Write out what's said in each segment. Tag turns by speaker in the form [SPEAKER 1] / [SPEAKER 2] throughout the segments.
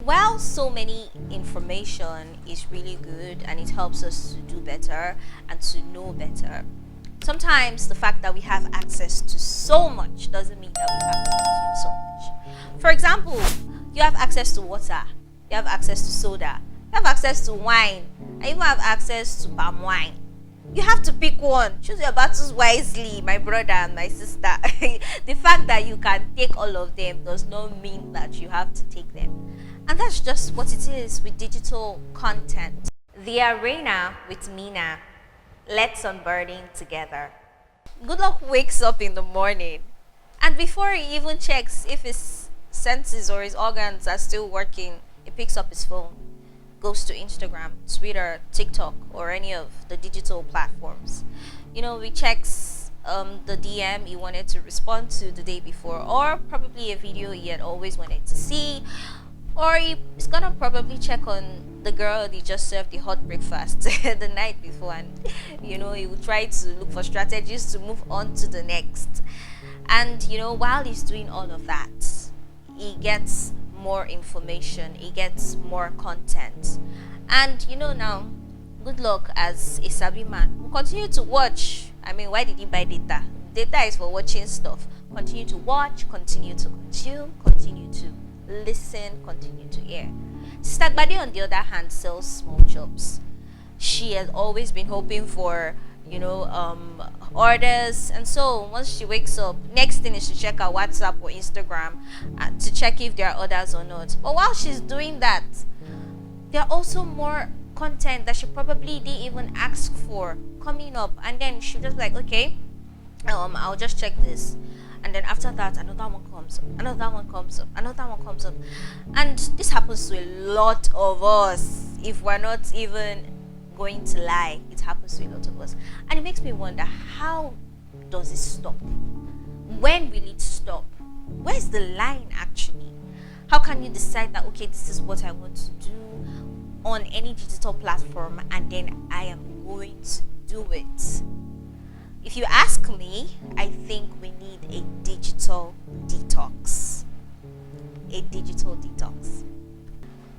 [SPEAKER 1] While so many information is really good and it helps us to do better and to know better, sometimes the fact that we have access to so much doesn't mean that we have to consume so much. For example, you have access to water, you have access to soda, you have access to wine, and you even have access to palm wine. You have to pick one. Choose your battles wisely, my brother and my sister. The fact that you can take all of them does not mean that you have to take them. And that's just what it is with digital content. The Arena with Mina. Let's unburden together. Good luck wakes up in the morning, and before he even checks if his senses or his organs are still working, he picks up his phone, goes to Instagram, Twitter, TikTok, or any of the digital platforms. He checks the DM he wanted to respond to the day before, or probably a video he had always wanted to see, or he's gonna probably check on the girl he just served the hot breakfast the night before, and he will try to look for strategies to move on to the next. And while he's doing all of that, he gets more information, he gets more content. And now, good luck as a savvy man. We'll continue to watch. I mean, why did he buy data? Data is for watching stuff. Continue to watch, continue to consume, continue to listen, continue to hear. Sister Gbade, on the other hand, sells small jobs. She has always been hoping for orders, and so once she wakes up, next thing is to check her WhatsApp or Instagram to check if there are orders or not. But while she's doing that, there are also more content that she probably didn't even ask for coming up, and then she'll just like, okay, I'll just check this, and then after that another one comes up, another one comes up, another one comes up. And this happens to a lot of us. If we're not even going to lie, it happens to a lot of us, and it makes me wonder, how does it stop? When will it stop? Where's the line actually? How can you decide that, okay, this is what I want to do on any digital platform, and then I am going to do it? If you ask me, I think we need a digital detox. A digital detox.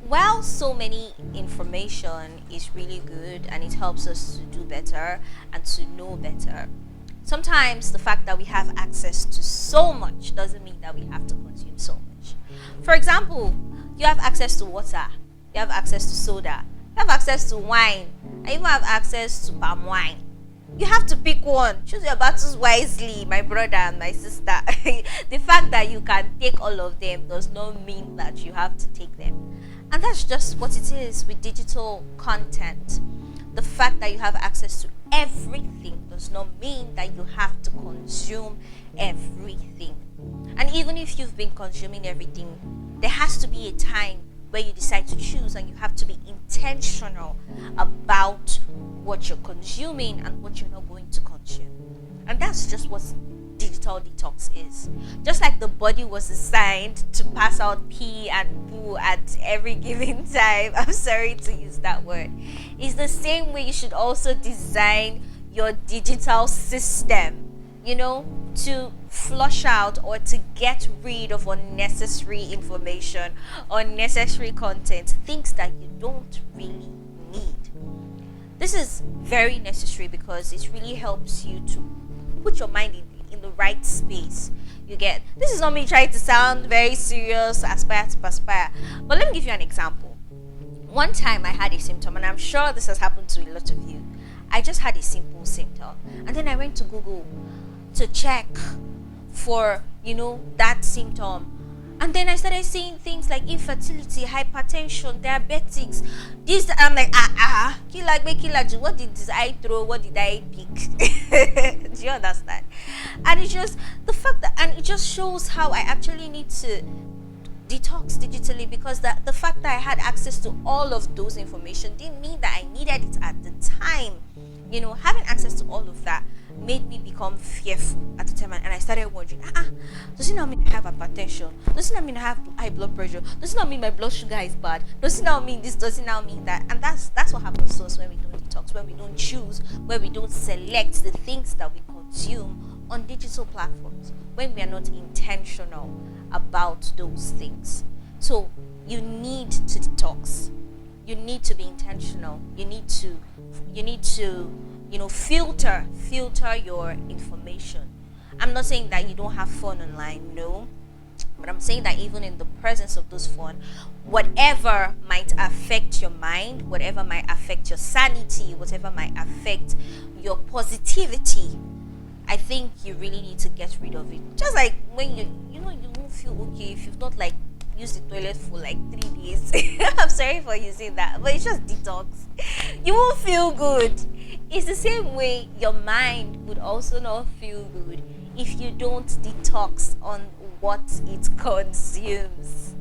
[SPEAKER 1] While so many information is really good and it helps us to do better and to know better, sometimes the fact that we have access to so much doesn't mean that we have to consume so much. For example, you have access to water, you have access to soda, you have access to wine, and even have access to palm wine. You have to pick one. Choose your battles wisely, my brother and my sister. The fact that you can take all of them does not mean that you have to take them. And that's just what it is with digital content. The fact that you have access to everything does not mean that you have to consume everything. And even if you've been consuming everything, there has to be a time where you decide to choose, and you have to be intentional about what you're consuming and what you're not going to consume. And that's just what digital detox is. Just like the body was designed to pass out pee and poo at every given time, I'm sorry to use that word, it's the same way you should also design your digital system, to flush out or to get rid of unnecessary information, unnecessary content, things that you don't really need. This is very necessary because it really helps you to put your mind in the right space. You get, this is not me trying to sound very serious, aspire to perspire, but let me give you an example. One time I had a symptom, and I'm sure this has happened to a lot of you. I just had a simple symptom, and then I went to Google to check for that symptom, and then I started seeing things like infertility, hypertension, diabetics. This, I'm like, killer, what did I throw? What did I pick? Do you understand? And it's just the fact that, and it just shows how I actually need to detox digitally, because the fact that I had access to all of those information didn't mean that I needed it at the time. Having access to all of that made me become fearful at the time, and I started wondering, does it not mean I have hypertension? Does it not mean I have high blood pressure? Does it not mean my blood sugar is bad? Does it not mean this? Does it not mean that? And that's what happens to us when we don't detox, when we don't choose, when we don't select the things that we consume on digital platforms, when we are not intentional about those things. So you need to detox. You need to be intentional. You need to filter your information. I'm not saying that you don't have fun online, no, but I'm saying that even in the presence of those fun, whatever might affect your mind, whatever might affect your sanity, whatever might affect your positivity, I think you really need to get rid of it. Just like when you won't feel okay if you've not like used the toilet for like 3 days. I'm sorry for using that, but it's just detox. You won't feel good. It's the same way your mind would also not feel good if you don't detox on what it consumes.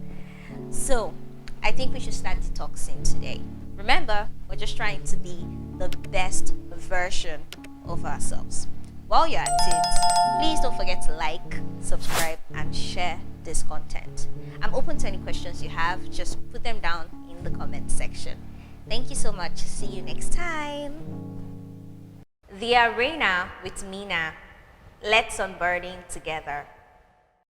[SPEAKER 1] So, I think we should start detoxing today. Remember, we're just trying to be the best version of ourselves. While you're at it, please don't forget to like, subscribe, and share this content. I'm open to any questions you have. Just put them down in the comment section. Thank you so much. See you next time. The Arena with Mina. Let's unburden together.